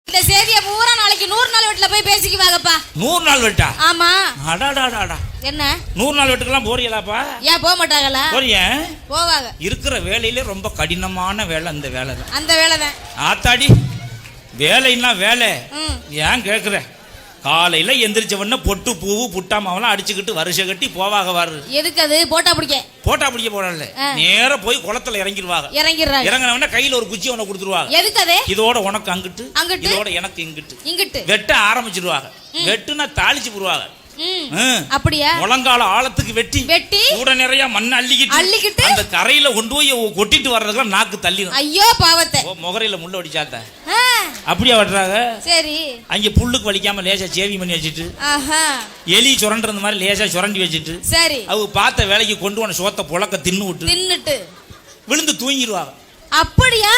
இந்த செய்தியை பூரா நாளைக்கு 100 நாள் வீட்டுல போய் பேசிக்குவாங்கப்பா. 100 நாள் வெட்டா? ஆமா. அடாடாடாடா. என்ன 100 நாள் வெட்டுக்கெல்லாம் போறீங்களாப்பா? ஏன் போக மாட்டாங்களா? போறிய? போவாங்க. இருக்கிற வேலையிலே ரொம்ப கடினமான வேலை அந்த வேலை தான். அந்த வேலை தான். ஆத்தாடி வேலைன்னா வேலை. ஏன் கேக்குற? காலையில எந்திரிச்ச உடனே பொட்டு பூவு புட்டாமாவெல்லாம் அடிச்சுக்கிட்டு வருஷ கட்டி போவாக வாரு. எதுக்கு அது? போட்டா பிடிக்க போடல. நேர போய் குளத்துல இறங்கிடுவாங்க. இறங்கினவன கையில ஒரு குச்சி ஒண்ணு கொடுத்துருவாங்க. எதுக்கு அது? இதோட உனக்கு அங்கிட்டு, இதோட எனக்கு இங்கிட்டு வெட்ட ஆரம்பிச்சிருவாங்க. வெட்டுனா தாளிச்சு போடுவாங்க. அப்படியா? முழங்கால ஆழத்துக்கு வெட்டி கூட நிறைய மண்ணை அள்ளிக்கிட்டு அந்த கரையில கொண்டு போய் கொட்டிட்டு வர்றதுக்கு நாக்கு தள்ளிடும். ஐயோ பாவத்தை. முகரையில முள்ள அடிச்சாத்த அப்படியா வெட்டுறாங்க. சரி. அங்க புல்லுக்கு வலிக்காம லேசா சேவி பண்ணி வச்சுட்டு, எலி சுரண்டுறது மாதிரி லேசா சுரண்டி வச்சுட்டு, சரி அவங்க பார்த்த வேலைக்கு கொண்டு போன சோத்த புழக்க தின்னுட்டு விழுந்து தூங்கிடுவாங்க. அப்படியா?